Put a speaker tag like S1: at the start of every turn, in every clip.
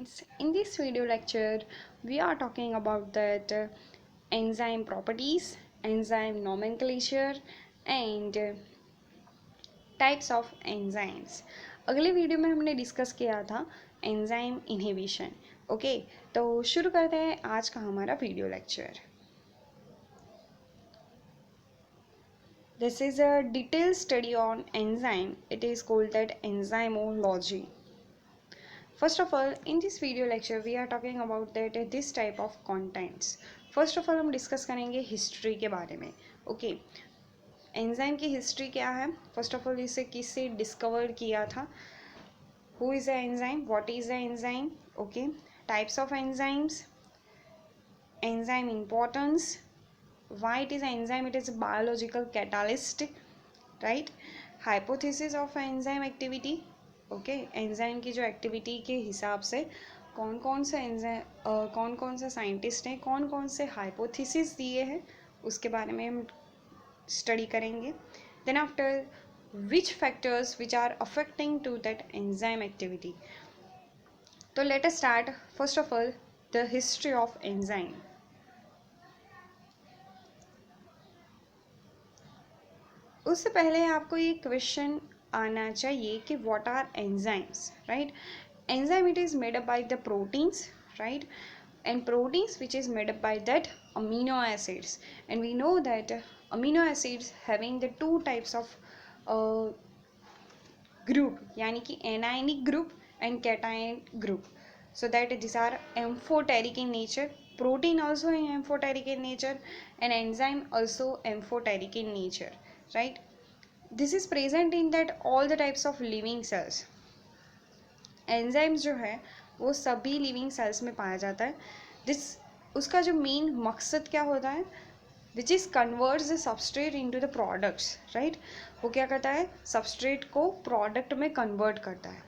S1: students, in this video lecture we are talking about that enzyme properties, enzyme nomenclature and types of enzymes. अगले video में हमने discuss किया था enzyme inhibition. Okay, तो शुरू करते हैं आज का हमारा video lecture. This is a detail study on enzyme. It is called that enzymology. First of all, in this video lecture we are talking about that this type of contents. First of all हम discuss करेंगे history के बारे में। Okay, enzyme की history क्या है, first of all इसे किससे डिस्कवर किया था, who is a enzyme, what is a enzyme, okay, types of enzymes, enzyme importance, why it is enzyme, it is a biological catalyst, right, hypothesis of enzyme activity. Okay, enzyme की जो activity के हिसाब से कौन कौन से scientist हैं, कौन कौन से हाइपोथेसिस दिए हैं, उसके बारे में हम स्टडी करेंगे। Then after, which factors which are affecting to that enzyme activity. तो let us start first of all the history of enzyme. उससे पहले आपको ये क्वेश्चन आना चाहिए कि what are enzymes, right. Enzyme it is made up by the proteins, right, and proteins which is made up by that amino acids, and we know that amino acids having the two types of group, यानी कि anionic group and cation group, so that these are amphoteric in nature. Protein also amphoteric in nature and enzyme also amphoteric in nature, right. This is present in that all the types of living cells. Enzymes जो है वो सभी living cells में पाया जाता है। उसका जो मेन मकसद क्या होता है, which is converts the substrate into the products, right. वो क्या करता है, सबस्ट्रेट को प्रोडक्ट में कन्वर्ट करता है,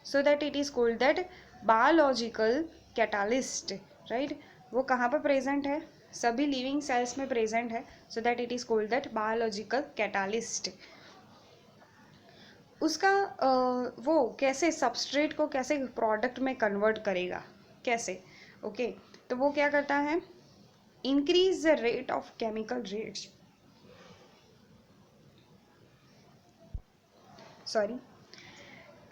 S1: so that it is called that biological catalyst, right. वो कहाँ पर प्रेजेंट है, सभी लिविंग सेल्स में प्रेजेंट है, so that it is called that biological catalyst. उसका वो कैसे सबस्ट्रेट को कैसे प्रोडक्ट में कन्वर्ट करेगा, कैसे, ओके, तो वो क्या करता है, increase the rate of chemical reaction, sorry,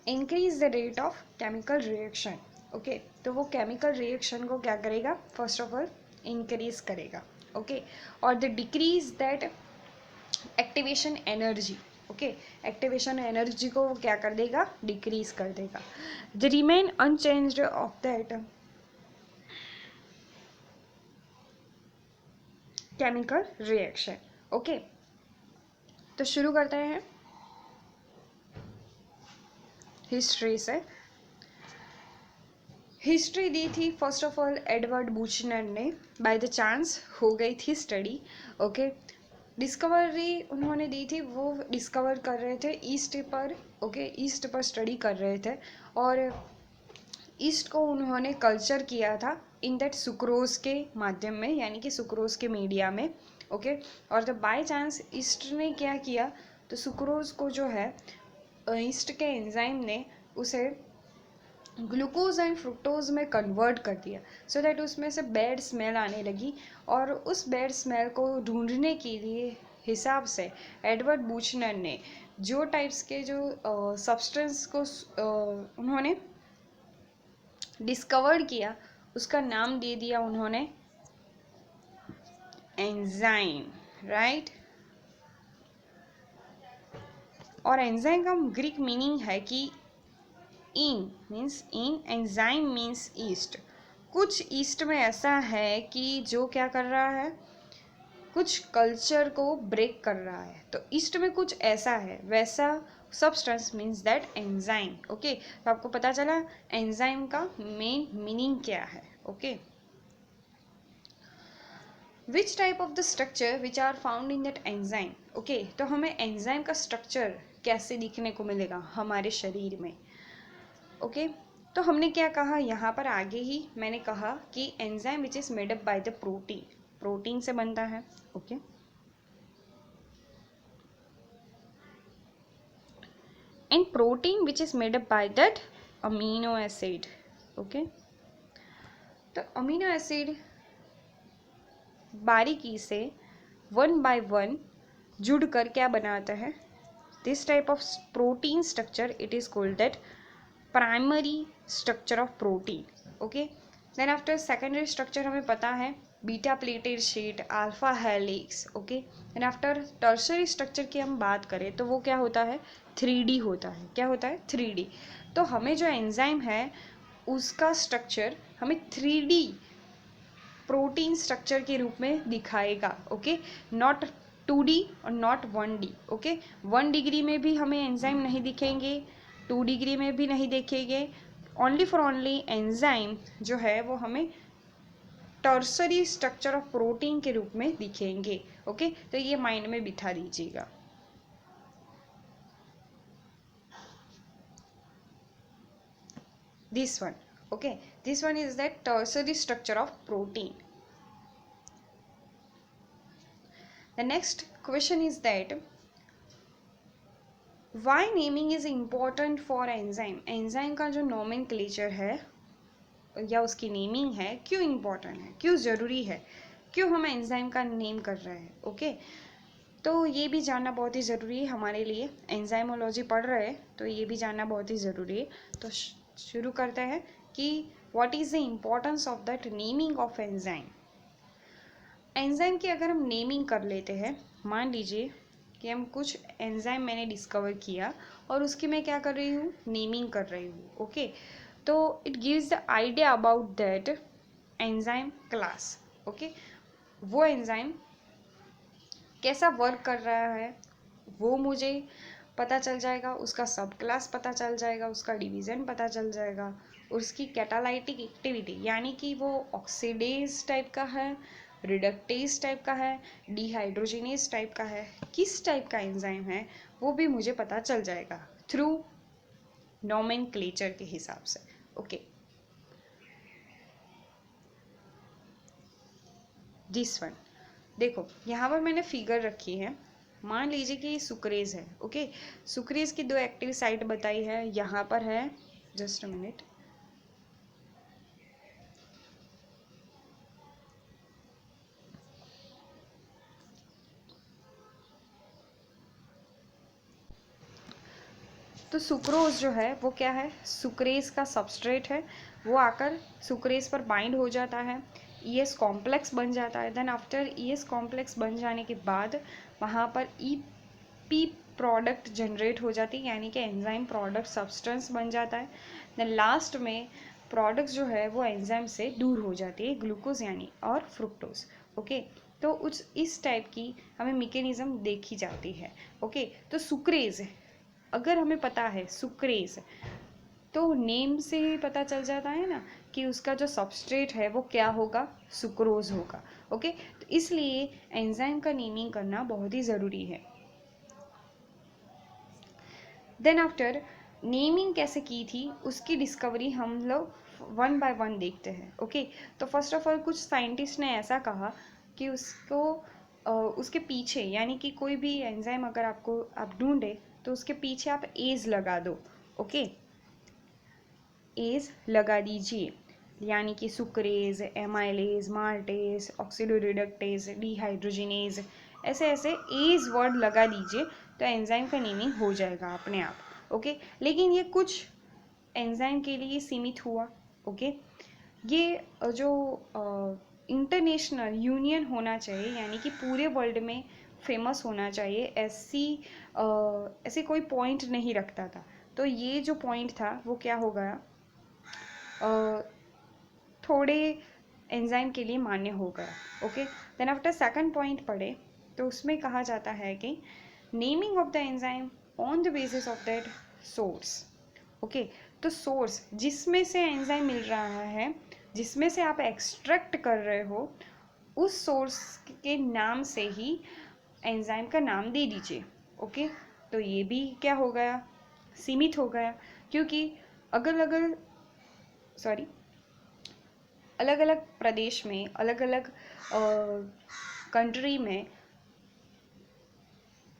S1: increase the rate of chemical reaction. Okay, तो वो केमिकल रिएक्शन को क्या करेगा, फर्स्ट ऑफ ऑल इंक्रीज करेगा, ओके, और the decrease that activation energy. Okay, activation energy को वो क्या कर देगा, डिक्रीज कर देगा। The remain unchanged of that chemical reaction. Okay, तो शुरू करते हैं हिस्ट्री से। हिस्ट्री दी थी फर्स्ट ऑफ ऑल एडवर्ड बुचनर ने, बाय द चांस हो गई थी स्टडी। ओके, डिस्कवरी उन्होंने दी थी, वो डिस्कवर कर रहे थे ईस्ट पर, ओके, ईस्ट पर स्टडी कर रहे थे, और ईस्ट को उन्होंने कल्चर किया था इन दैट सुक्रोज के माध्यम में, यानी कि सुक्रोज के मीडिया में, ओके, और तो बाय चांस ईस्ट ने क्या किया, तो सुक्रोज को जो है ईस्ट के एंजाइम ने उसे ग्लूकोज एंड फ्रुक्टोज में कन्वर्ट कर दिया, सो दैट उसमें से बैड स्मेल आने लगी, और उस बैड स्मेल को ढूंढने के लिए हिसाब से एडवर्ड बुचनर ने जो टाइप्स के जो सब्सटेंस को उन्होंने डिस्कवर किया, उसका नाम दे दिया उन्होंने एंजाइम, राइट। और एंजाइम का ग्रीक मीनिंग है कि in means in, enzyme means yeast. कुछ ईस्ट में ऐसा है कि जो क्या कर रहा है, कुछ कल्चर को ब्रेक कर रहा है, तो ईस्ट में कुछ ऐसा है, वैसा substance means that enzyme. Okay, तो आपको पता चला एंजाइम का मेन मीनिंग क्या है। Okay, which type of the structure which are found in that enzyme. Okay, तो हमें एंजाइम का स्ट्रक्चर कैसे दिखने को मिलेगा हमारे शरीर में। ओके, तो हमने क्या कहा यहाँ पर, आगे ही मैंने कहा कि enzyme which is made up by the protein, protein से बनता है। Okay, and protein which is made up by that amino acid, okay. तो अमीनो एसिड बारीकी से वन बाय वन जुड़कर क्या बनाता है, this type of protein structure it is called that primary structure of protein. Okay, then after secondary structure हमें पता है beta pleated sheet, alpha helix. Okay, then after tertiary structure की हम बात करें तो वो क्या होता है, 3D होता है। क्या होता है, 3D। तो हमें जो एंजाइम है उसका स्ट्रक्चर हमें 3D प्रोटीन स्ट्रक्चर के रूप में दिखाएगा। ओके, नॉट 2D और नॉट 1D। ओके, 1 डिग्री में भी हमें एंजाइम नहीं दिखेंगे, 2 डिग्री में भी नहीं देखेंगे। ओनली फॉर ओनली एंजाइम जो है वो हमें टर्सरी स्ट्रक्चर ऑफ प्रोटीन के रूप में दिखेंगे। ओके, तो ये माइंड में बिठा दीजिएगा। this one, okay, this one is that tertiary structure of protein. The next question is that why naming is important for enzyme. enzyme का जो nomenclature है या उसकी नेमिंग है क्यों इम्पोर्टेंट है, क्यों ज़रूरी है, क्यों हम एंजाइम का नेम कर रहे हैं। ओके, तो ये भी जानना बहुत ही ज़रूरी है हमारे लिए। एंजाइमोलॉजी पढ़ रहे हैं तो ये भी जानना बहुत ही ज़रूरी है। तो शुरू करते हैं कि what is the importance of that naming of enzyme. Enzyme की अगर हम नेमिंग कर लेते हैं, मान लीजिए कि हम कुछ एंजाइम मैंने डिस्कवर किया और उसकी मैं क्या कर रही हूँ, नेमिंग कर रही हूँ। ओके, तो it gives the idea about that enzyme class. Okay, वो एंजाइम कैसा वर्क कर रहा है वो मुझे पता चल जाएगा, उसका सब क्लास पता चल जाएगा, उसका डिवीज़न पता चल जाएगा, उसकी कैटालाइटिक एक्टिविटी यानी कि वो ऑक्सीडेज टाइप का है, रिडक्टेज टाइप का है, डिहाइड्रोजिनेज टाइप का है, किस टाइप का एंजाइम है वो भी मुझे पता चल जाएगा थ्रू नोमेनक्लेचर के हिसाब से। ओके, दिस वन देखो, यहाँ पर मैंने फिगर रखी है। मान लीजिए कि सुक्रेज है। ओके, सुक्रेज की 2 एक्टिव साइट बताई है, यहाँ पर है, जस्ट अ मिनट। तो सुक्रोज जो है वो क्या है, सुक्रेज का सबस्ट्रेट है, वो आकर सुक्रेज पर बाइंड हो जाता है, ES कॉम्प्लेक्स बन जाता है। देन आफ्टर ES कॉम्प्लेक्स बन जाने के बाद वहाँ पर EP प्रोडक्ट जनरेट हो जाती है, यानी कि एंजाइम प्रोडक्ट सब्सटेंस बन जाता है। देन लास्ट में प्रोडक्ट जो है वो एंजाइम से दूर हो जाती है, ग्लूकोज यानी और फ्रुक्टोज। ओके, तो इस टाइप की हमें मैकेनिज्म देखी जाती है। ओके, तो सुक्रेज अगर हमें पता है सुक्रेज, तो नेम से ही पता चल जाता है ना कि उसका जो सबस्ट्रेट है वो क्या होगा, सुक्रोज होगा। ओके, तो इसलिए एंजाइम का नेमिंग करना बहुत ही ज़रूरी है। देन आफ्टर नेमिंग कैसे की थी उसकी डिस्कवरी हम लोग 1 बाय 1 देखते हैं। ओके, तो फर्स्ट ऑफ ऑल कुछ साइंटिस्ट ने ऐसा कहा कि उसके पीछे यानी कि कोई भी एंजाइम अगर आप ढूंढे तो उसके पीछे आप एज लगा दो। ओके, एज लगा दीजिए, यानी कि सुक्रेज, एमाइलेज, माल्टेज, ऑक्सीडोरिडक्टेज, डिहाइड्रोजिनेज, ऐसे ऐसे एज वर्ड लगा दीजिए तो एंजाइम का नेमिंग हो जाएगा अपने आप। ओके, लेकिन ये कुछ एंजाइम के लिए सीमित हुआ। ओके, ये जो इंटरनेशनल यूनियन होना चाहिए यानी कि पूरे वर्ल्ड में फेमस होना चाहिए, ऐसे कोई पॉइंट नहीं रखता था। तो ये जो पॉइंट था वो क्या हो गया, थोड़े एंजाइम के लिए मान्य हो गया। Okay, then after second point पढ़े तो उसमें कहा जाता है कि naming of the enzyme on the basis of that source. Okay, तो सोर्स जिसमें से एंजाइम मिल रहा है, जिसमें से आप एक्सट्रैक्ट कर रहे हो, उस सोर्स के नाम से ही एंजाइम का नाम दे दीजिए। ओके, तो ये भी क्या हो गया, सीमित हो गया, क्योंकि अलग अलग प्रदेश में, अलग अलग कंट्री में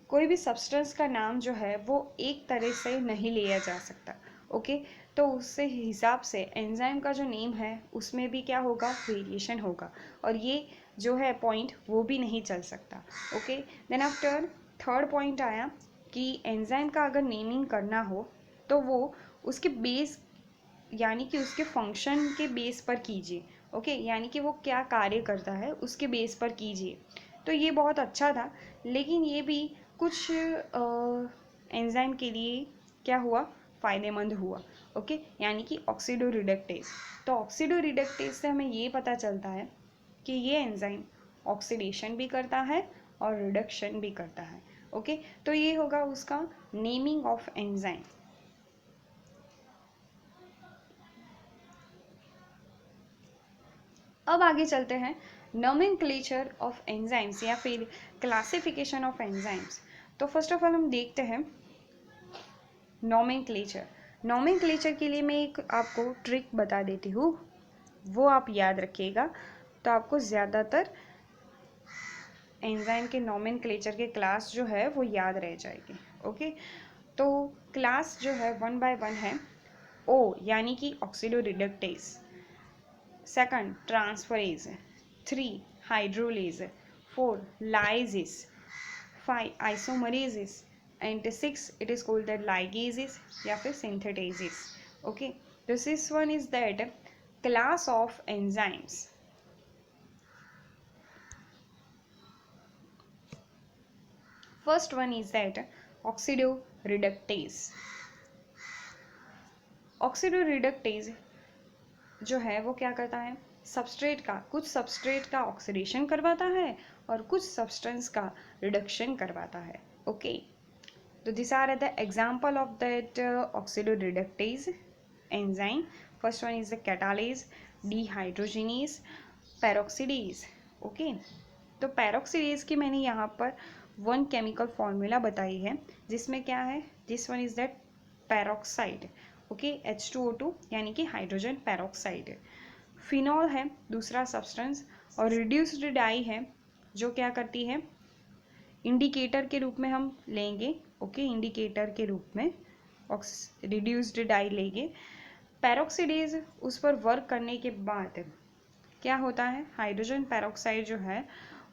S1: कोई भी सब्सटेंस का नाम जो है वो एक तरह से नहीं लिया जा सकता। ओके, तो उससे हिसाब से एंजाइम का जो नेम है उसमें भी क्या होगा, वेरिएशन होगा, और ये जो है पॉइंट वो भी नहीं चल सकता। Okay, then after third point आया कि एंजाइम का अगर नेमिंग करना हो तो वो उसके बेस यानी कि उसके फंक्शन के बेस पर कीजिए। ओके, यानी कि वो क्या कार्य करता है उसके बेस पर कीजिए। तो ये बहुत अच्छा था, लेकिन ये भी कुछ एंजाइम के लिए क्या हुआ, फ़ायदेमंद हुआ। ओके, यानी कि ऑक्सीडो रिडक्टेज। तो ऑक्सीडो रिडक्टेज से हमें ये पता चलता है कि ये एंजाइम ऑक्सीडेशन भी करता है और रिडक्शन भी करता है। ओके, तो ये होगा उसका नेमिंग ऑफ एंजाइम। अब आगे चलते हैं नोमेनक्लेचर ऑफ एंजाइम्स या फिर क्लासिफिकेशन ऑफ एंजाइम्स। तो फर्स्ट ऑफ ऑल हम देखते हैं नोमेनक्लेचर। नोमेनक्लेचर के लिए मैं एक आपको ट्रिक बता देती हूँ, वो आप याद रखिएगा, तो आपको ज़्यादातर एंजाइम के नोमेनक्लेचर के क्लास जो है वो याद रह जाएगी। ओके, तो क्लास जो है 1 बाय 1 है। ओ यानी कि oxido reductase, second transferase, 3 hydrolase, 4 lysis, 5 isomeresis, and 6 it is called that ligases या फिर synthetases. Okay, this one is that class of enzymes. First one is that oxidoreductase. Oxidoreductase जो है वो क्या करता है, कुछ सबस्ट्रेट का ऑक्सीडेशन करवाता है और कुछ सब्सटेंस का रिडक्शन करवाता है। ओके, तो this are the example of that oxidoreductase enzyme. First one is the catalase, dehydrogenase, peroxidase. Okay, तो पेरोक्सीडेज की मैंने यहाँ पर 1 केमिकल फॉर्मूला बताई है, जिसमें क्या है, this one is that peroxide. Okay, H2O2 यानी कि हाइड्रोजन पेरोक्साइड। फिनॉल है दूसरा सब्सटेंस, और रिड्यूस्ड डाई है जो क्या करती है, इंडिकेटर के रूप में हम लेंगे। ओके, इंडिकेटर के रूप में रिड्यूस्ड डाई लेंगे। पेरोक्सीडेज उस पर वर्क करने के बाद क्या होता है, हाइड्रोजन पेरोक्साइड जो है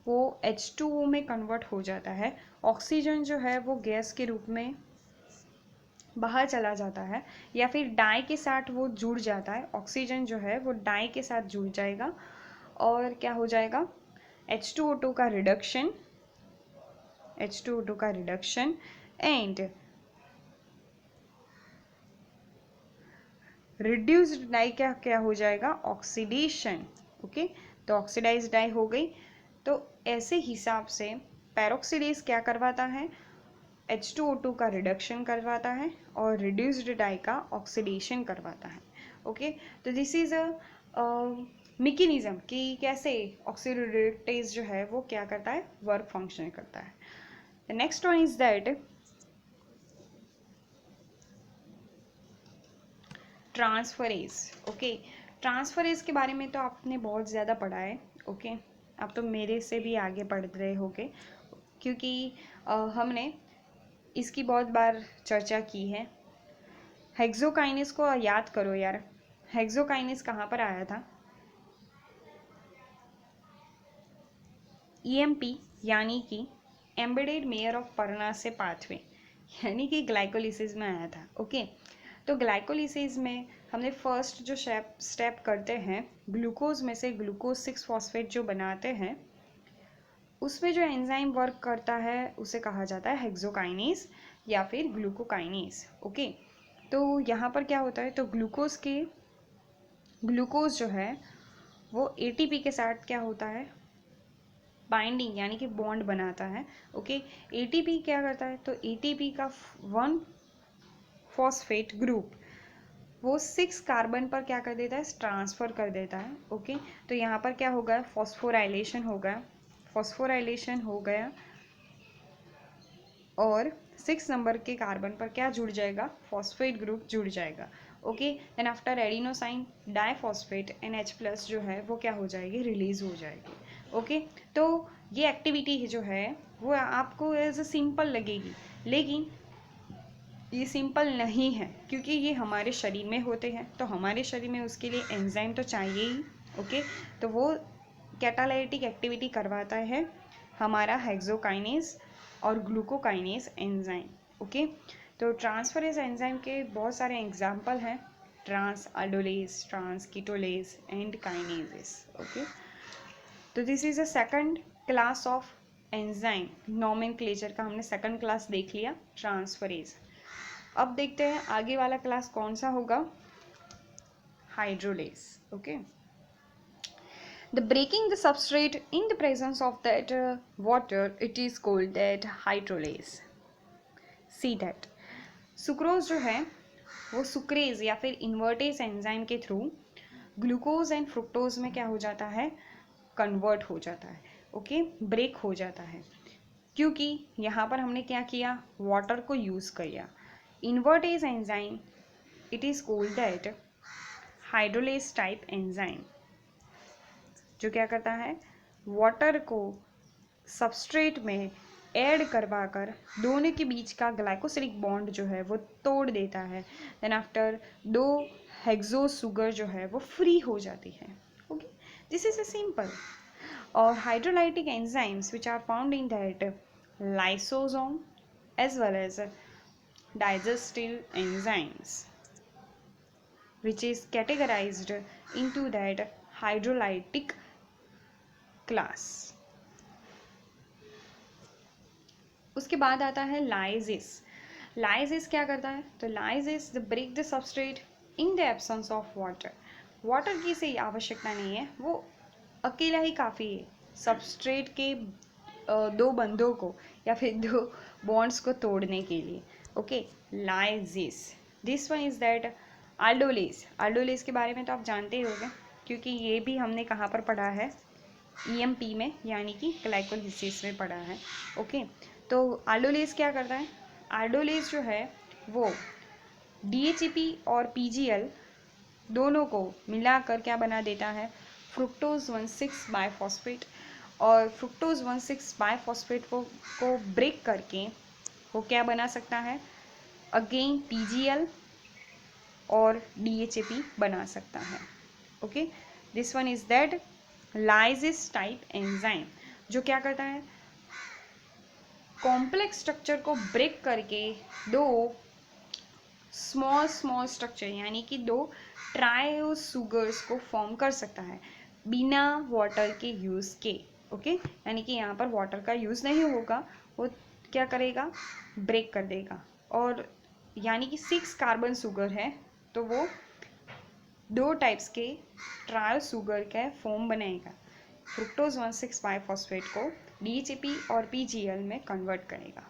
S1: वो H2O में कन्वर्ट हो जाता है। ऑक्सीजन जो है वो गैस के रूप में बाहर चला जाता है, या फिर डाई के साथ वो जुड़ जाता है। ऑक्सीजन जो है वो डाई के साथ जुड़ जाएगा और क्या हो जाएगा, H2O2 का रिडक्शन, H2O2 का रिडक्शन एंड रिड्यूस्ड डाई क्या क्या हो जाएगा, ऑक्सीडेशन। ओके, तो ऑक्सीडाइज डाई हो गई। तो ऐसे हिसाब से पेरोक्सीडेज क्या करवाता है, H2O2 का रिडक्शन करवाता है और रिड्यूस्ड डाई का ऑक्सीडेशन करवाता है। ओके, तो दिस इज अ मैकेनिज्म कि कैसे ऑक्सीडोरिडक्टेज जो है वो क्या करता है, वर्क फंक्शन करता है। The next one is that transferase. Okay, transferase के बारे में तो आपने बहुत ज़्यादा पढ़ा है। ओके, आप तो मेरे से भी आगे पढ़ रहे होगे, क्योंकि हमने इसकी बहुत बार चर्चा की है। हेक्सोकाइनेस को याद करो यार, हेक्सोकाइनेस कहाँ पर आया था, EMP यानी कि एम्बेडेड मेयर ऑफ परनासे पाथवे, यानी कि ग्लाइकोलिसिस में आया था। ओके, तो ग्लाइकोलिसिस में हमने फर्स्ट जो स्टेप करते हैं, ग्लूकोज में से ग्लूकोज 6 फॉस्फेट जो बनाते हैं, उसमें जो एंजाइम वर्क करता है उसे कहा जाता है हेक्सोकाइनेस या फिर ग्लूकोकाइनेस। ओके, तो यहाँ पर क्या होता है, तो ग्लूकोज जो है वो ATP के साथ क्या होता है, बाइंडिंग यानी कि बॉन्ड बनाता है। ओके, ATP क्या करता है, तो ATP का 1 फॉस्फेट ग्रुप वो 6 कार्बन पर क्या कर देता है, ट्रांसफर कर देता है। ओके, तो यहाँ पर क्या हो गया, फॉस्फोराइलेशन हो गया, फॉस्फोराइलेशन हो गया और 6 नंबर के कार्बन पर क्या जुड़ जाएगा, फॉस्फेट ग्रुप जुड़ जाएगा। Okay, then after adenosine diphosphate NH+ जो है वो क्या हो जाएगी, रिलीज हो जाएगी। ओके, तो ये एक्टिविटी जो है वो आपको एज ए सिंपल लगेगी, लेकिन ये सिंपल नहीं है, क्योंकि ये हमारे शरीर में होते हैं, तो हमारे शरीर में उसके लिए एंजाइम तो चाहिए ही। ओके, तो वो कैटालाइटिक एक्टिविटी करवाता है हमारा हेक्सोकाइनेज और ग्लूकोकाइनेज एंजाइम। ओके, तो ट्रांसफरेज एंजाइम के बहुत सारे एग्जाम्पल हैं, trans aldolase, trans ketolase and kinases. Okay, तो this is a second class of enzyme nomenclature का हमने सेकंड क्लास देख लिया, ट्रांसफरेज। अब देखते हैं आगे वाला क्लास कौन सा होगा, hydrolase. Okay, the breaking the substrate in the presence of that water, it is called that hydrolase. See that sucrose जो है वो सुक्रेज या फिर इन्वर्टेज एंजाइम के थ्रू ग्लूकोज एंड फ्रुक्टोज में क्या हो जाता है, कन्वर्ट हो जाता है। ओके, ब्रेक हो जाता है, क्योंकि यहाँ पर हमने क्या किया, वाटर को यूज किया। Invertase enzyme, it is called that hydrolase type enzyme, जो क्या करता है, वाटर को सबस्ट्रेट में ऐड करवा कर दोनों के बीच का ग्लाइकोसिलिक बॉन्ड जो है वो तोड़ देता है। देन आफ्टर दो हेक्सो सुगर जो है वो फ्री हो जाती है। Okay, this is a simple. और hydrolytic enzymes which are found in that lysosome as well as digestive enzymes, which is categorized into that hydrolytic class. उसके बाद आता है लाइजिस। लाइजिस क्या करता है, तो lyases the break the substrate in the absence of water. Water की से आवश्यकता नहीं है, वो अकेला ही काफ़ी है सबस्ट्रेट के दो बंधों को या फिर दो बॉन्ड्स को तोड़ने के लिए। Okay, lyases. This one is that aldolase. Aldolase के बारे में तो आप जानते ही होंगे, क्योंकि ये भी हमने कहाँ पर पढ़ा है, ईएमपी में, यानी कि ग्लाइकोलिसिस में पढ़ा है। ओके, तो आल्डोलेज क्या करता है, आल्डोलेज जो है वो डीएचपी और पीजीएल दोनों को मिलाकर क्या बना देता है, फ्रुक्टोज 1,6 बाइफॉस्फेट। और फ्रुक्टोज 1,6 बाइफॉस्फेट को ब्रेक करके वो क्या बना सकता है, अगेन पीजीएल और डीएचपी बना सकता है। Okay, this one is that lyases type enzyme, जो क्या करता है, कॉम्प्लेक्स स्ट्रक्चर को ब्रेक करके दो स्मॉल स्मॉल स्ट्रक्चर यानी कि दो ट्रायो सुगर्स को फॉर्म कर सकता है बिना वाटर के यूज़ के। ओके, यानी कि यहाँ पर वाटर का यूज़ नहीं होगा, वो क्या करेगा, ब्रेक कर देगा। और यानी कि 6 कार्बन सुगर है, तो वो दो टाइप्स के ट्रायो सुगर का फॉर्म बनाएगा, फ्रुक्टोज 1,6 बाइफॉस्फेट को डीएचपी और पीजीएल में कन्वर्ट करेगा।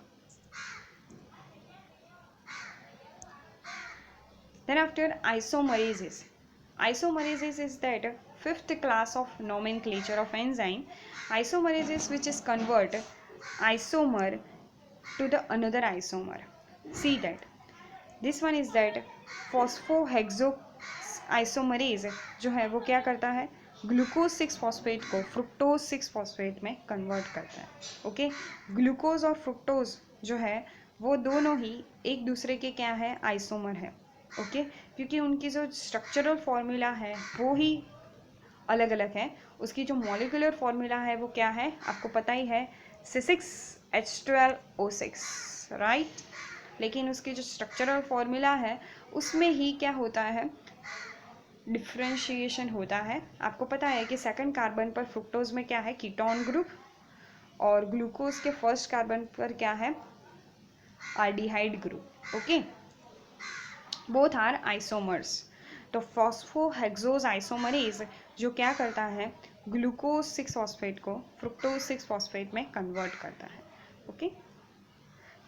S1: Then after isomerases. Isomerases is that fifth class of nomenclature of enzyme. Isomerases which is convert isomer to the another isomer. See that this one is that phosphohexo isomerase जो है वो क्या करता है, glucose 6 phosphate को fructose 6 phosphate में convert करता है। ओके, ग्लूकोज और फ्रुक्टोज जो है वो दोनों ही एक दूसरे के क्या है, आइसोमर है। ओके, क्योंकि उनकी जो स्ट्रक्चरल फॉर्मूला है वो ही अलग अलग है, उसकी जो मॉलिक्यूलर फॉर्मूला है वो क्या है, आपको पता ही है, C6H12O6, राइट। लेकिन उसकी जो स्ट्रक्चरल फॉर्मूला है उसमें ही क्या होता है, डिफ्रेंशिएशन होता है। आपको पता है कि सेकंड कार्बन पर फ्रुक्टोज में क्या है, कीटोन ग्रुप, और ग्लूकोज के फर्स्ट कार्बन पर क्या है, aldehyde group. Okay, both are isomers. तो फॉस्फोहेक्सोज आइसोमरेज जो क्या करता है, ग्लूकोज 6 फॉस्फेट को फ्रुक्टोज 6 फॉस्फेट में कन्वर्ट करता है। ओके,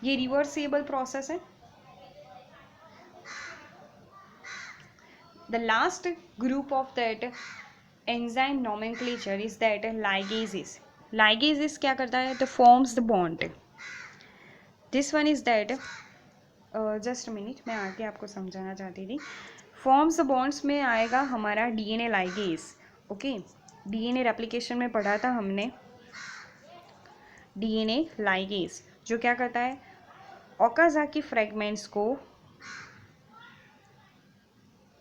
S1: ये रिवर्सिबल प्रोसेस है। The last group of that enzyme nomenclature is that ligases. Ligases क्या करता है, तो forms the bond. This one is that just a minute, मैं आगे आपको समझाना चाहती थी। Forms the bonds में आएगा हमारा DNA ligase. Okay, DNA replication में पढ़ा था हमने, DNA ligase जो क्या करता है, ओकाज़ाकी फ्रेगमेंट्स को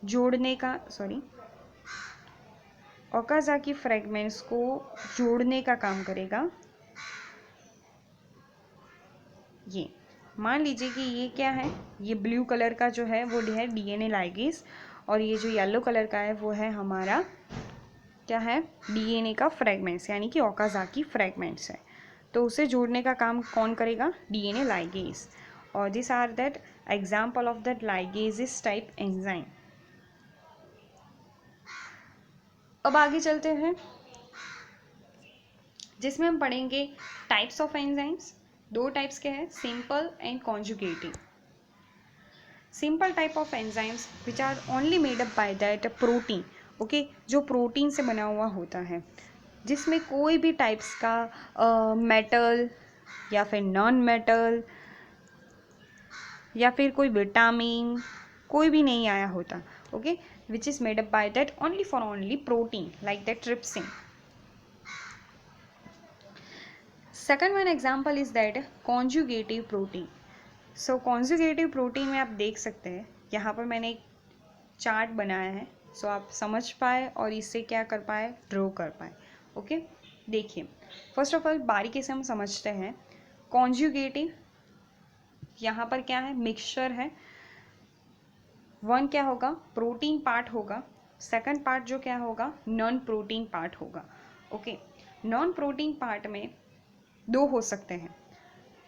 S1: जोड़ने का ओकाज़ाकी फ्रेगमेंट्स को जोड़ने का काम करेगा ये। मान लीजिए कि ये क्या है, ये ब्लू कलर का जो है वो है डीएनए लाइगेज, और ये जो येलो कलर का है वो है हमारा क्या है, डीएनए का फ्रेगमेंट्स, यानी कि ओकाज़ाकी फ्रेगमेंट्स है। तो उसे जोड़ने का काम कौन करेगा, डीएनए लाइगेज। और this are that example of that ligases type enzyme. अब आगे चलते हैं, जिसमें हम पढ़ेंगे टाइप्स ऑफ एंजाइम्स। दो टाइप्स के हैं, simple and conjugative. Simple type of enzymes which are only made up by that protein, okay, जो प्रोटीन से बना हुआ होता है, जिसमें कोई भी टाइप्स का मेटल या फिर नॉन मेटल या फिर कोई विटामिन कोई भी नहीं आया होता, okay, which is made up by that only for only protein like that trypsin. Second one example is that conjugative protein. So conjugative protein में आप देख सकते हैं, यहाँ पर मैंने एक चार्ट बनाया है, सो आप समझ पाए और इससे क्या कर पाए, ड्रॉ कर पाए, ओके। देखिए, फर्स्ट ऑफ ऑल बारीकी से हम समझते हैं। कॉन्जुगेटिव, यहाँ पर क्या है, मिक्सचर है। वन क्या होगा, प्रोटीन पार्ट होगा, सेकंड पार्ट जो क्या होगा, नॉन प्रोटीन पार्ट होगा, ओके। नॉन प्रोटीन पार्ट में दो हो सकते हैं,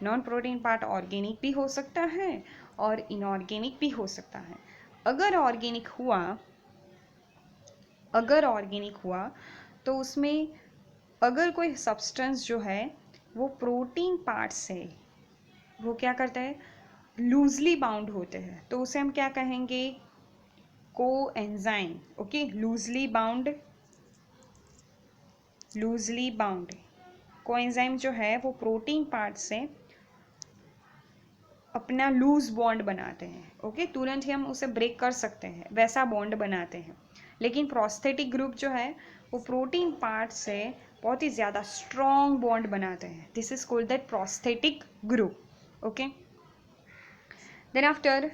S1: नॉन प्रोटीन पार्ट ऑर्गेनिक भी हो सकता है और इनऑर्गेनिक भी हो सकता है। अगर ऑर्गेनिक हुआ तो उसमें अगर कोई सब्सटेंस जो है वो प्रोटीन पार्ट से वो क्या करता है, लूजली बाउंड होते हैं, तो उसे हम क्या कहेंगे, को एंजाइम, ओके। लूजली बाउंड को एंजाइम जो है वो प्रोटीन पार्ट से अपना लूज बॉन्ड बनाते हैं, ओके। तुरंत ही हम उसे ब्रेक कर सकते हैं, वैसा बॉन्ड बनाते हैं। लेकिन प्रोस्थेटिक ग्रुप जो है वो प्रोटीन पार्ट से बहुत ही ज़्यादा स्ट्रॉन्ग बॉन्ड बनाते हैं। This is called that prosthetic group, okay. Then after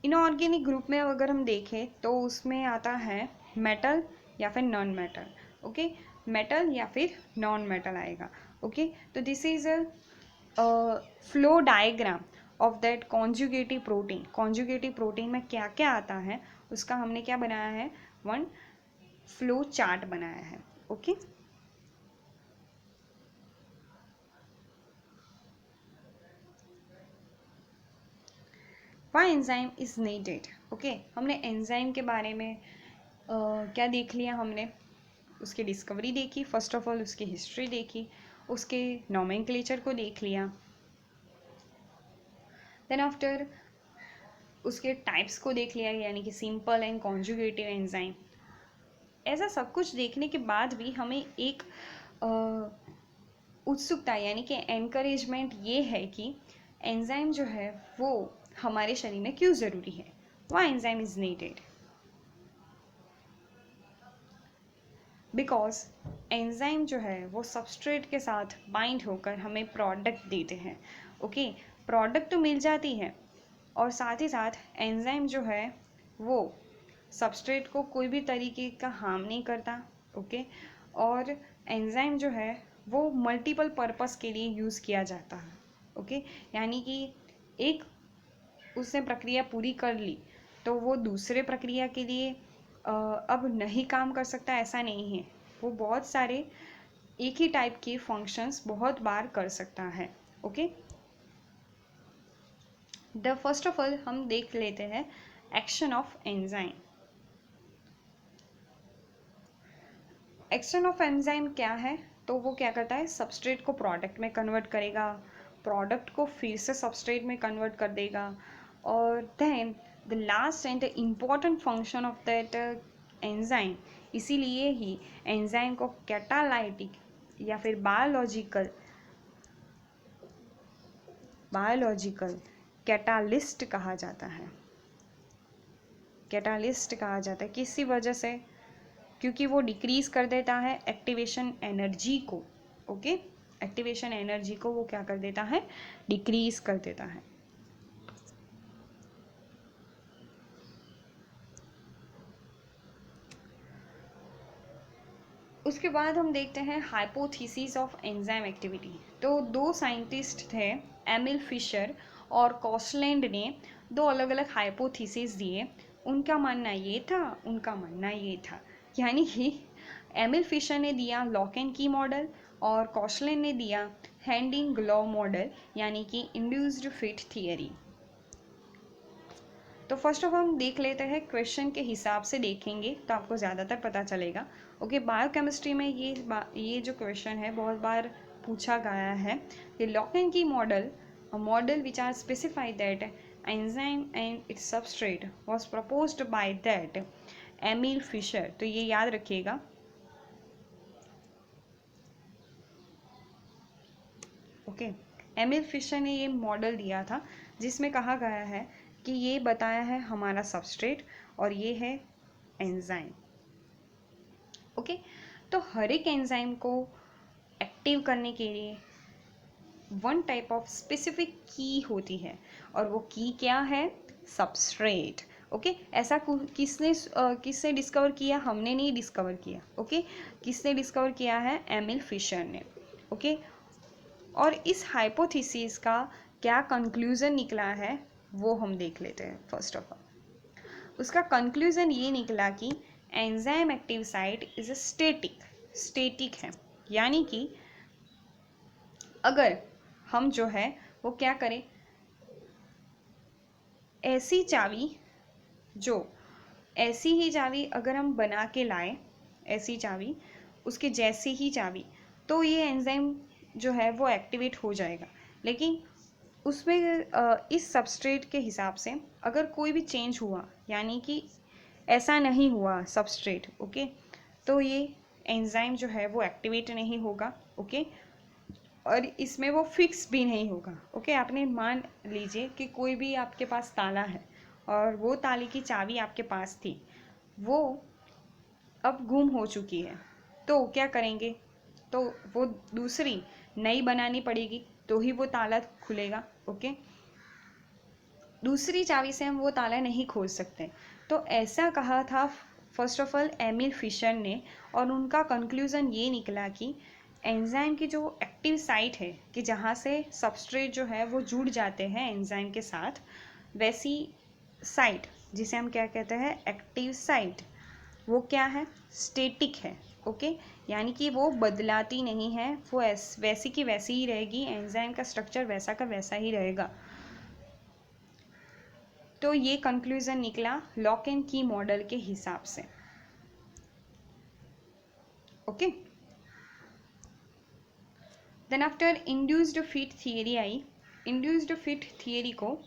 S1: inorganic group में अगर हम देखें तो उसमें आता है मेटल या फिर नॉन मेटल, ओके। मेटल या फिर नॉन मेटल आएगा, ओके। तो this is a flow diagram of that conjugative protein. Conjugative protein में क्या क्या आता है उसका हमने क्या बनाया है, वन फ्लो चार्ट बनाया है, okay. Why enzyme is needed, okay. हमने एंजाइम के बारे में क्या देख लिया, हमने उसकी डिस्कवरी देखी, फर्स्ट ऑफ ऑल उसकी हिस्ट्री देखी, उसके नोमेनक्लेचर को देख लिया, देन आफ्टर उसके टाइप्स को देख लिया, यानी कि सिंपल एंड कॉन्जुगेटिव एंजाइम। ऐसा सब कुछ देखने के बाद भी हमें एक उत्सुकता यानी कि एनकरेजमेंट ये है कि एंजाइम जो है वो हमारे शरीर में क्यों ज़रूरी है, why enzyme is needed. Because enzyme जो है वो सबस्ट्रेट के साथ बाइंड होकर हमें प्रोडक्ट देते हैं, ओके। प्रोडक्ट तो मिल जाती है और साथ ही साथ एंजाइम जो है वो सबस्ट्रेट को कोई भी तरीके का हार्म नहीं करता, ओके। और एंजाइम जो है वो मल्टीपल पर्पस के लिए यूज़ किया जाता है, ओके। यानी कि एक उसने प्रक्रिया पूरी कर ली तो वो दूसरे प्रक्रिया के लिए अब नहीं काम कर सकता, ऐसा नहीं है। वो बहुत सारे एक ही टाइप के फंक्शंस बहुत बार कर सकता है, okay. The first of all हम देख लेते हैं action of enzyme. Action of enzyme क्या है, तो वो क्या करता है, सबस्ट्रेट को प्रोडक्ट में कन्वर्ट करेगा, प्रोडक्ट को फिर से सबस्ट्रेट में कन्वर्ट कर देगा, और then the last end the important function of that enzyme, इसीलिए ही एंजाइम को कैटालाइटिक या फिर बायोलॉजिकल कैटालिस्ट कहा जाता है। कैटालिस्ट कहा जाता है किसी वजह से, क्योंकि वो डिक्रीज कर देता है एक्टिवेशन एनर्जी को। ओके, एक्टिवेशन एनर्जी को वो क्या कर देता है, डिक्रीज कर देता है। उसके बाद हम देखते हैं हाइपोथेसिस ऑफ एंजाइम एक्टिविटी। तो दो साइंटिस्ट थे, एमिल फिशर और कॉसलैंड ने दो अलग अलग हाइपोथेसिस दिए। उनका मानना ये था, यानी कि एमिल फिशर ने दिया लॉक एंड की मॉडल और कॉसलैंड ने दिया हैंड इन ग्लोव मॉडल, यानी कि इंड्यूस्ड फिट थियरी। तो फर्स्ट ऑफ हम देख लेते हैं, क्वेश्चन के हिसाब से देखेंगे तो आपको ज़्यादातर पता चलेगा। ओके, बायोकेमिस्ट्री में ये जो क्वेश्चन है बहुत बार पूछा गया है कि लॉक एंड की model, a model which are specified that enzyme and its substrate was proposed by that Emil Fisher। तो ये याद रखिएगा। ओके, एमिल फिशर ने ये मॉडल दिया था जिसमें कहा गया है कि ये बताया है हमारा सबस्ट्रेट और ये है एंजाइम। ओके, तो हर एक एंजाइम को एक्टिव करने के लिए वन टाइप ऑफ स्पेसिफिक की होती है और वो की क्या है, सबस्ट्रेट। ओके, ऐसा किसने डिस्कवर किया, हमने नहीं डिस्कवर किया। ओके, किसने डिस्कवर किया है, एमिल फिशर ने। ओके, और इस हाइपोथेसिस का क्या कंक्लूजन निकला है वो हम देख लेते हैं। फर्स्ट ऑफ ऑल उसका कंक्लूजन ये निकला कि enzyme active site is static है, यानी कि अगर हम जो है वो क्या करें, ऐसी ही चाबी अगर हम बना के लाए, ऐसी चाबी उसके जैसी ही चाबी, तो ये एंजाइम जो है वो एक्टिवेट हो जाएगा। लेकिन उसमें इस सबस्ट्रेट के हिसाब से अगर कोई भी चेंज हुआ, यानी कि ऐसा नहीं हुआ सबस्ट्रेट, ओके, तो ये एंजाइम जो है वो एक्टिवेट नहीं होगा। ओके, और इसमें वो फिक्स भी नहीं होगा। ओके, आपने मान लीजिए कि कोई भी आपके पास ताला है और वो ताले की चाबी आपके पास थी, वो अब गुम हो चुकी है, तो क्या करेंगे, तो वो दूसरी नई बनानी पड़ेगी तो ही वो ताला खुलेगा। ओके, दूसरी चाबी से हम वो ताला नहीं खोल सकते। तो ऐसा कहा था first of all Emil Fischer ने, और उनका कंक्लूजन ये निकला कि एंजाइम की जो एक्टिव साइट है, कि जहाँ से सबस्ट्रेट जो है वो जुड़ जाते हैं एंजाइम के साथ, वैसी साइट जिसे हम क्या कहते हैं, एक्टिव साइट, वो क्या है, स्टेटिक है। ओके, यानी कि वो बदलाती नहीं है, वो वैसी की वैसी ही रहेगी, एंजाइम का स्ट्रक्चर वैसा का वैसा ही रहेगा। तो ये कंक्लूजन निकला लॉक एंड की मॉडल के हिसाब से। Okay, then after induced fit theory आई। इंड्यूस्ड फिट थियरी को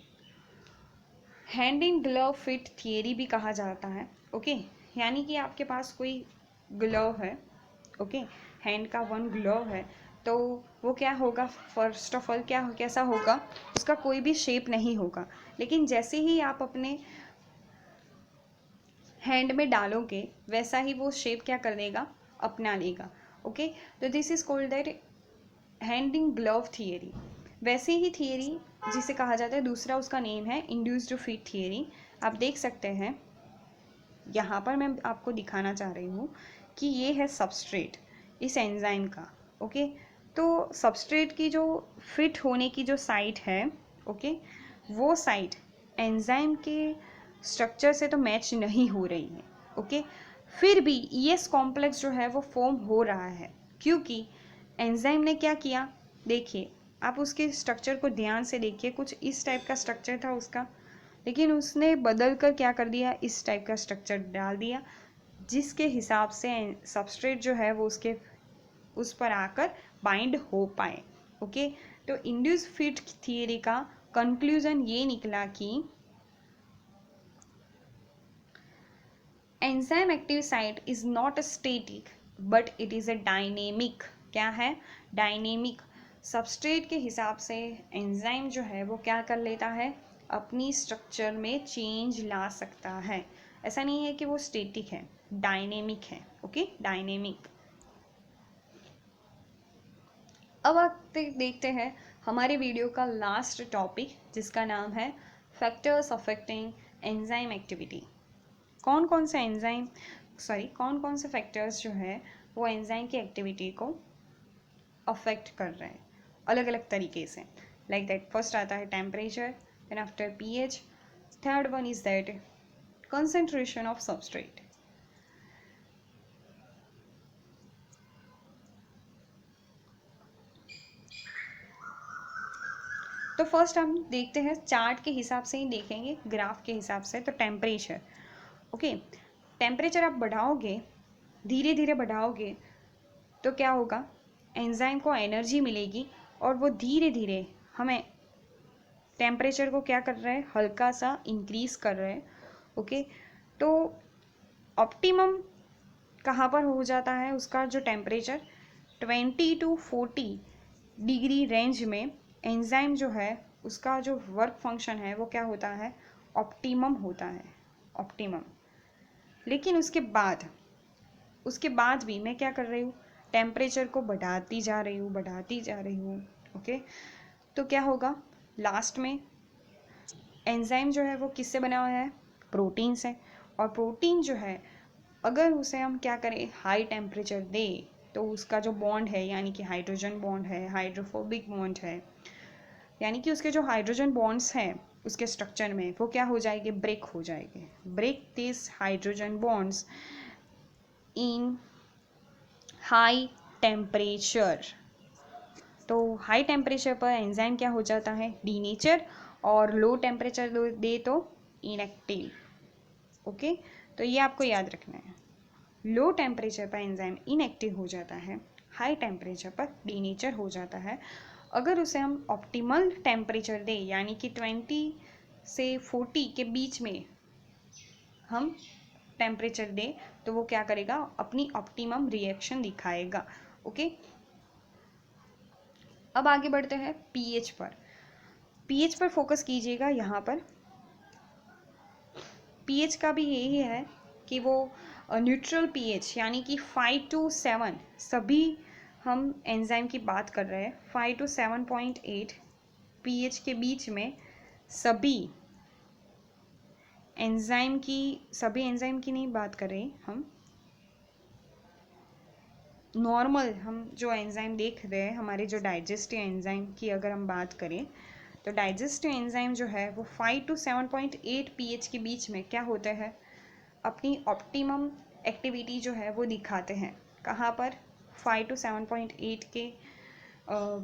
S1: hand in glove fit theory भी कहा जाता है। ओके, यानी कि आपके पास कोई ग्लव है, ओके, हैंड का वन ग्लव है, तो वो क्या होगा, फर्स्ट ऑफ ऑल कैसा होगा, उसका कोई भी शेप नहीं होगा, लेकिन जैसे ही आप अपने हैंड में डालोगे वैसा ही वो शेप क्या कर देगा, अपना लेगा। ओके, तो this is called that hand in glove theory. वैसे ही थियरी जिसे कहा जाता है, दूसरा उसका नेम है इंड्यूस्ड फिट थियरी। आप देख सकते हैं यहाँ पर मैं आपको दिखाना चाह रही हूँ कि ये है सबस्ट्रेट इस एंजाइम का। ओके, तो सबस्ट्रेट की जो फिट होने की जो साइट है, ओके, वो साइट एंजाइम के स्ट्रक्चर से तो मैच नहीं हो रही है। ओके, फिर भी ईएस कॉम्प्लेक्स जो है वो फॉर्म हो रहा है, क्योंकि एंजाइम ने क्या किया, देखिए आप उसके स्ट्रक्चर को ध्यान से देखिए, कुछ इस टाइप का स्ट्रक्चर था उसका, लेकिन उसने बदल कर क्या कर दिया, इस टाइप का स्ट्रक्चर डाल दिया, जिसके हिसाब से सबस्ट्रेट जो है वो उसके उस पर आकर बाइंड हो पाए। ओके, तो इंड्यूस फिट थियरी का कंक्लूजन ये निकला कि enzyme active site is not static but it is a dynamic. क्या है, डायनेमिक। सबस्ट्रेट के हिसाब से एंजाइम जो है वो क्या कर लेता है, अपनी स्ट्रक्चर में चेंज ला सकता है। ऐसा नहीं है कि वो स्टेटिक है। डायनेमिक है। Okay, dynamic. अब आप देखते हैं हमारे वीडियो का लास्ट टॉपिक, जिसका नाम है फैक्टर्स अफेक्टिंग एंजाइम एक्टिविटी। कौन कौन से एंजाइम कौन कौन से फैक्टर्स जो है वो एंजाइम की एक्टिविटी को अफेक्ट कर रहे हैं अलग अलग तरीके से। लाइक दैट, फर्स्ट आता है temperature, then after pH, third one is that concentration of substrate. तो फर्स्ट हम देखते हैं, चार्ट के हिसाब से ही देखेंगे, ग्राफ के हिसाब से। तो टेम्परेचर, ओके, टेम्परेचर आप बढ़ाओगे, धीरे धीरे बढ़ाओगे तो क्या होगा, एंजाइम को एनर्जी मिलेगी और वो धीरे धीरे हमें टेम्परेचर को क्या कर रहे हैं, हल्का सा इंक्रीज कर रहे हैं। ओके, तो ऑप्टिमम कहाँ पर हो जाता है उसका जो टेम्परेचर, 20 to 40 डिग्री रेंज में एंजाइम जो है उसका जो वर्क फंक्शन है वो क्या होता है, ऑप्टिमम होता है, ऑप्टिमम। लेकिन उसके बाद भी मैं क्या कर रही हूँ, टेम्परेचर को बढ़ाती जा रही हूँ। ओके, तो क्या होगा, लास्ट में एंजाइम जो है वो किससे बना हुआ है, प्रोटीन से। और प्रोटीन जो है अगर उसे हम क्या करें, हाई टेम्परेचर दे, तो उसका जो बॉन्ड है, यानी कि हाइड्रोजन बॉन्ड है, हाइड्रोफोबिक बॉन्ड है, यानी कि उसके जो हाइड्रोजन बॉन्ड्स हैं उसके स्ट्रक्चर में, वो क्या हो जाएंगे, ब्रेक हो जाएंगे। Break this hydrogen bonds in high temperature. तो हाई टेम्परेचर पर एंजाइम क्या हो जाता है, डीनेचर, और लो टेम्परेचर दे तो इनएक्टिव। ओके, तो ये आपको याद रखना है, लो टेम्परेचर पर एंजाइम इनएक्टिव हो जाता है, हाई टेम्परेचर पर डीनेचर हो जाता है। अगर उसे हम ऑप्टिमल टेम्परेचर दें, यानी कि 20 से 40 के बीच में हम टेम्परेचर दें, तो वो क्या करेगा, अपनी ऑप्टिमम रिएक्शन दिखाएगा। ओके, अब आगे बढ़ते हैं पीएच पर। पीएच पर फोकस कीजिएगा। यहाँ पर पीएच का भी यही है कि वो न्यूट्रल पीएच, यानी कि 5 to 7, सभी हम एंजाइम की बात कर रहे हैं, 5 to 7.8 पीएच के बीच में सभी एंजाइम की नहीं बात कर रहे हम, नॉर्मल हम जो एंजाइम देख रहे हैं, हमारे जो डाइजेस्टिव एंजाइम की अगर हम बात करें, तो डाइजेस्टिव एंजाइम जो है वो 5 to 7.8 पीएच के बीच में क्या होते हैं, अपनी ऑप्टिमम एक्टिविटी जो है वो दिखाते हैं। कहाँ पर, 5 to 7.8 के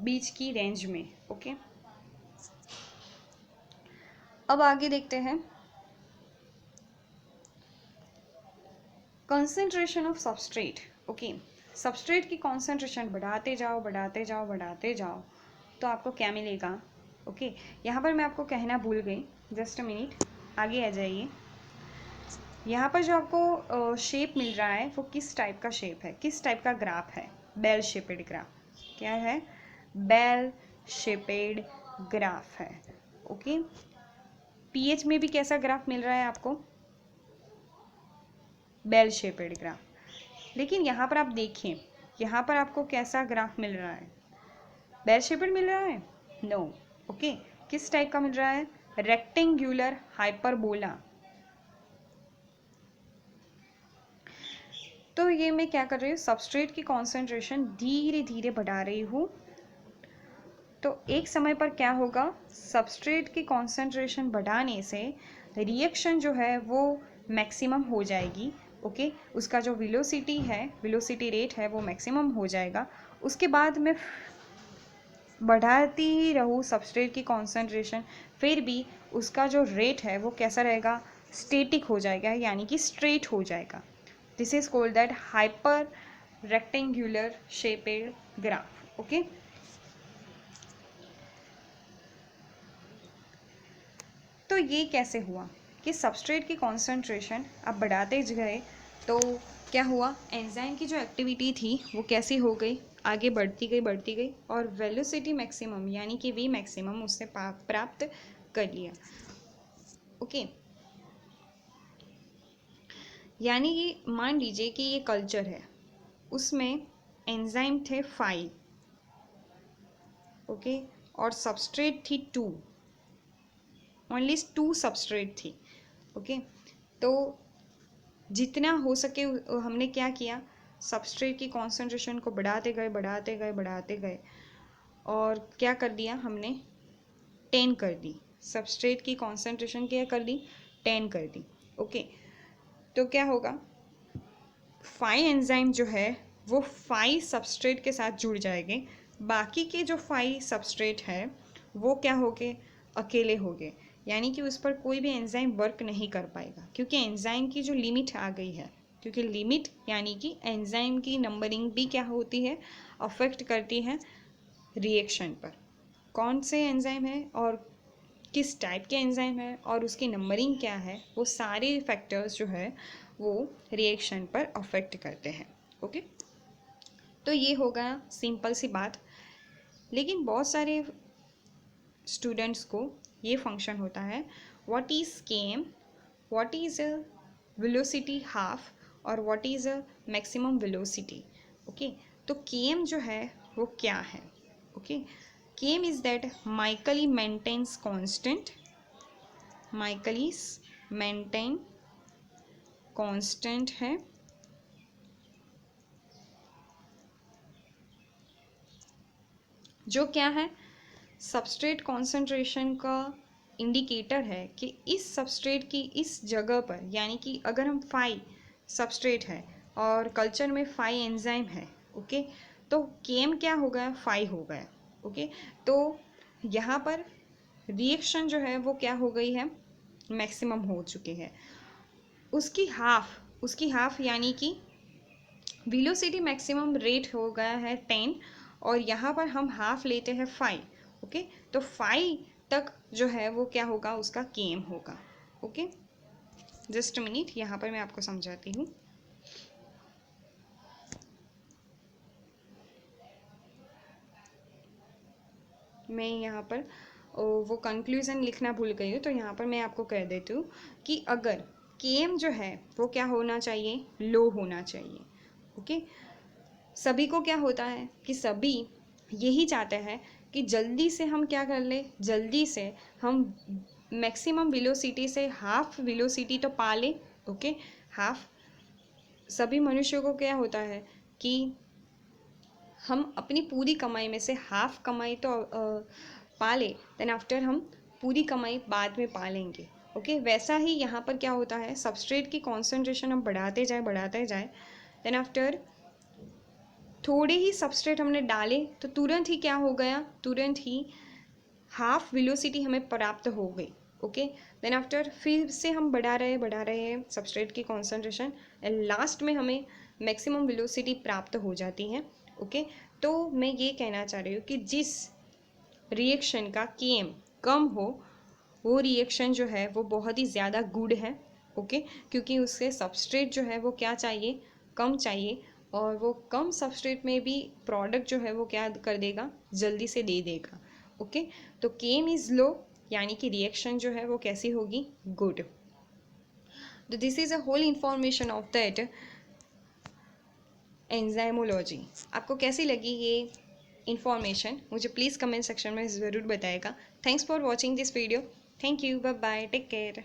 S1: बीच की रेंज में। ओके, अब आगे देखते हैं concentration of substrate. Okay, substrate की कॉन्सेंट्रेशन बढ़ाते जाओ तो आपको क्या मिलेगा। ओके, यहाँ पर मैं आपको कहना भूल गई, जस्ट अ मिनट, आगे आ जाइए। यहाँ पर जो आपको शेप मिल रहा है वो किस टाइप का शेप है, किस टाइप का ग्राफ है, बेल शेपेड ग्राफ। क्या है, बेल शेपेड ग्राफ है। ओके, पीएच में भी कैसा ग्राफ मिल रहा है आपको, बेल शेपेड ग्राफ। लेकिन यहाँ पर आप देखिए, यहाँ पर आपको कैसा ग्राफ मिल रहा है, बेल शेपेड मिल रहा है, नो। ओके, किस टाइप का मिल रहा है, रेक्टेंगुलर हाइपरबोला। तो ये मैं क्या कर रही हूँ, सबस्ट्रेट की कॉन्सेंट्रेशन धीरे धीरे बढ़ा रही हूँ। तो एक समय पर क्या होगा, सबस्ट्रेट की कॉन्सेंट्रेशन बढ़ाने से रिएक्शन जो है वो मैक्सिमम हो जाएगी। ओके, उसका जो वेलोसिटी रेट है वो मैक्सिमम हो जाएगा। उसके बाद मैं बढ़ाती ही रहूँ सबस्ट्रेट की कॉन्सेंट्रेशन, फिर भी उसका जो रेट है वो कैसा रहेगा, स्टेटिक हो जाएगा, यानी कि स्ट्रेट हो जाएगा। This is called that hyper rectangular shaped graph. Okay, तो ये कैसे हुआ कि सबस्ट्रेट की कॉन्सेंट्रेशन अब बढ़ाते गए तो क्या हुआ, एंजाइम की जो एक्टिविटी थी वो कैसी हो गई, आगे बढ़ती गई और वेलोसिटी मैक्सिमम यानी कि वी मैक्सिमम उससे प्राप्त कर लिया। ओके, यानी कि मान लीजिए कि ये कल्चर है, उसमें एंजाइम थे 5, ओके, और सबस्ट्रेट थी 2, ओनली 2 सबस्ट्रेट थी, ओके। तो जितना हो सके हमने क्या किया, सबस्ट्रेट की कॉन्सेंट्रेशन को बढ़ाते गए बढ़ाते गए बढ़ाते गए, और क्या कर दिया हमने, 10 कर दी। सबस्ट्रेट की कॉन्सेंट्रेशन क्या कर दी, 10 कर दी, ओके। तो क्या होगा, 5 एंजाइम जो है वो 5 सबस्ट्रेट के साथ जुड़ जाएंगे, बाकी के जो 5 सबस्ट्रेट है वो क्या हो गए, अकेले हो गए। यानी कि उस पर कोई भी एंजाइम वर्क नहीं कर पाएगा, क्योंकि एंजाइम की जो लिमिट आ गई है, क्योंकि लिमिट यानी कि एंजाइम की नंबरिंग भी क्या होती है, अफेक्ट करती है रिएक्शन पर। कौन से एंजाइम है और किस टाइप के एंजाइम है और उसकी नंबरिंग क्या है, वो सारे फैक्टर्स जो है वो रिएक्शन पर अफेक्ट करते हैं, ओके। तो ये हो गया सिंपल सी बात। लेकिन बहुत सारे स्टूडेंट्स को ये फंक्शन होता है, what is Km, what is a velocity half, और what is a maximum velocity, okay. तो केम जो है वो क्या है, okay. Km is that Michaelis Menten's constant, Michaelis Menten constant है, जो क्या है, सबस्ट्रेट कॉन्सेंट्रेशन का इंडिकेटर है कि इस सबस्ट्रेट की इस जगह पर, यानी कि अगर हम 5 सबस्ट्रेट है और कल्चर में 5 एंजाइम है, ओके, तो केम क्या हो गया, 5 हो गया, ओके। तो यहाँ पर रिएक्शन जो है वो क्या हो गई है, मैक्सिमम हो चुके हैं। उसकी हाफ यानी कि वेलोसिटी मैक्सिमम रेट हो गया है 10, और यहाँ पर हम हाफ लेते हैं 5, ओके। तो 5 तक जो है वो क्या होगा, उसका केम होगा, ओके। जस्ट मिनट, यहाँ पर मैं आपको समझाती हूँ। मैं यहाँ पर वो कंक्लूज़न लिखना भूल गई हूँ, तो यहाँ पर मैं आपको कह देती हूँ कि अगर केम जो है वो क्या होना चाहिए, लो होना चाहिए, ओके। सभी को क्या होता है कि सभी यही चाहते हैं कि जल्दी से हम क्या कर ले, जल्दी से हम मैक्सिमम वेलोसिटी से हाफ वेलोसिटी तो पा ले, ओके। हाफ, सभी मनुष्यों को क्या होता है कि हम अपनी पूरी कमाई में से हाफ कमाई तो पा ले, देन आफ्टर हम पूरी कमाई बाद में पा लेंगे, ओके। वैसा ही यहाँ पर क्या होता है, सबस्ट्रेट की कॉन्सेंट्रेशन हम बढ़ाते जाए, देन आफ्टर थोड़े ही सबस्ट्रेट हमने डाले तो तुरंत ही क्या हो गया, तुरंत ही हाफ वेलोसिटी हमें प्राप्त हो गई, ओके। देन आफ्टर फिर से हम बढ़ा रहे हैं सबस्ट्रेट की कॉन्सेंट्रेशन, एंड लास्ट में हमें मैक्सिमम वेलोसिटी प्राप्त हो जाती है, ओके। तो मैं ये कहना चाह रही हूँ कि जिस रिएक्शन का केम कम हो, वो रिएक्शन जो है वो बहुत ही ज़्यादा गुड है, ओके। क्योंकि उससे सबस्ट्रेट जो है वो क्या चाहिए, कम चाहिए, और वो कम सबस्ट्रेट में भी प्रोडक्ट जो है वो क्या कर देगा, जल्दी से दे देगा, ओके। तो केम इज़ लो, यानी कि रिएक्शन जो है वो कैसी होगी, गुड। तो this is a whole information of that enzymology. आपको कैसी लगी ये इन्फॉर्मेशन, मुझे प्लीज़ कमेंट सेक्शन में ज़रूर बताएगा। Thanks for watching this video. Thank you, bye bye, take care.